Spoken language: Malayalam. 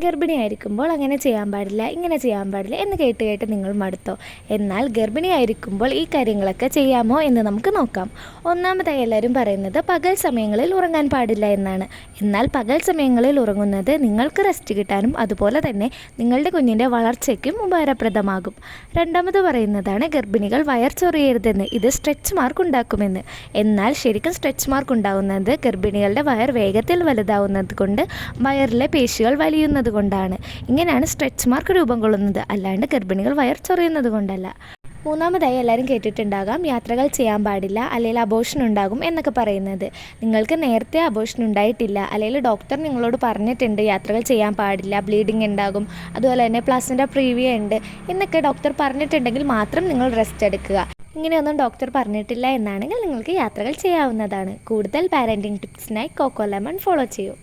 ഗർഭിണിയായിരിക്കുമ്പോൾ അങ്ങനെ ചെയ്യാൻ പാടില്ല, ഇങ്ങനെ ചെയ്യാൻ പാടില്ല എന്ന് കേട്ട് കേട്ട് നിങ്ങൾ മടുത്തോ? എന്നാൽ ഗർഭിണിയായിരിക്കുമ്പോൾ ഈ കാര്യങ്ങളൊക്കെ ചെയ്യാമോ എന്ന് നമുക്ക് നോക്കാം. ഒന്നാമതായി എല്ലാവരും പറയുന്നത് പകൽ സമയങ്ങളിൽ ഉറങ്ങാൻ പാടില്ല എന്നാണ്. എന്നാൽ പകൽ സമയങ്ങളിൽ ഉറങ്ങുന്നത് നിങ്ങൾക്ക് റെസ്റ്റ് കിട്ടാനും അതുപോലെ തന്നെ നിങ്ങളുടെ കുഞ്ഞിൻ്റെ വളർച്ചയ്ക്കും ഉപകാരപ്രദമാകും. രണ്ടാമത് പറയുന്നതാണ് ഗർഭിണികൾ വയർ ചൊറിയരുതെന്ന്. ഇത് സ്ട്രെച്ച് മാർക്ക് ഉണ്ടാക്കുമെന്ന്. എന്നാൽ ശരിക്കും സ്ട്രെച്ച് മാർക്ക് ഉണ്ടാകുന്നത് ഗർഭിണികളുടെ വയർ വേഗത്തിൽ വലുതാവുന്നത് കൊണ്ട് വയറിലെ പേശികൾ വലിയുന്നത് കൊണ്ടാണ്. ഇങ്ങനെയാണ് സ്ട്രെച്ച് മാർക്ക് രൂപം കൊള്ളുന്നത്, അല്ലാണ്ട് ഗർഭിണികൾ വയർ ചൊറിയുന്നത് കൊണ്ടല്ല. മൂന്നാമതായി എല്ലാവരും കേട്ടിട്ടുണ്ടാകാം യാത്രകൾ ചെയ്യാൻ പാടില്ല, അല്ലെങ്കിൽ അബോർഷൻ ഉണ്ടാകും എന്നൊക്കെ പറയുന്നത്. നിങ്ങൾക്ക് നേരത്തെ അബോർഷൻ ഉണ്ടായിട്ടില്ല, അല്ലെങ്കിൽ ഡോക്ടർ നിങ്ങളോട് പറഞ്ഞിട്ടുണ്ട് യാത്രകൾ ചെയ്യാൻ പാടില്ല, ബ്ലീഡിങ് ഉണ്ടാകും, അതുപോലെ തന്നെ പ്ലാസൻ്റ പ്രീവിയ ഉണ്ട് എന്നൊക്കെ ഡോക്ടർ പറഞ്ഞിട്ടുണ്ടെങ്കിൽ മാത്രം നിങ്ങൾ റെസ്റ്റ് എടുക്കുക. ഇങ്ങനെയൊന്നും ഡോക്ടർ പറഞ്ഞിട്ടില്ല എന്നാണെങ്കിൽ നിങ്ങൾക്ക് യാത്രകൾ ചെയ്യാവുന്നതാണ്. കൂടുതൽ പാരൻറ്റിംഗ് ടിപ്സിനായി കോക്കോ ലെമൺ ഫോളോ ചെയ്യൂ.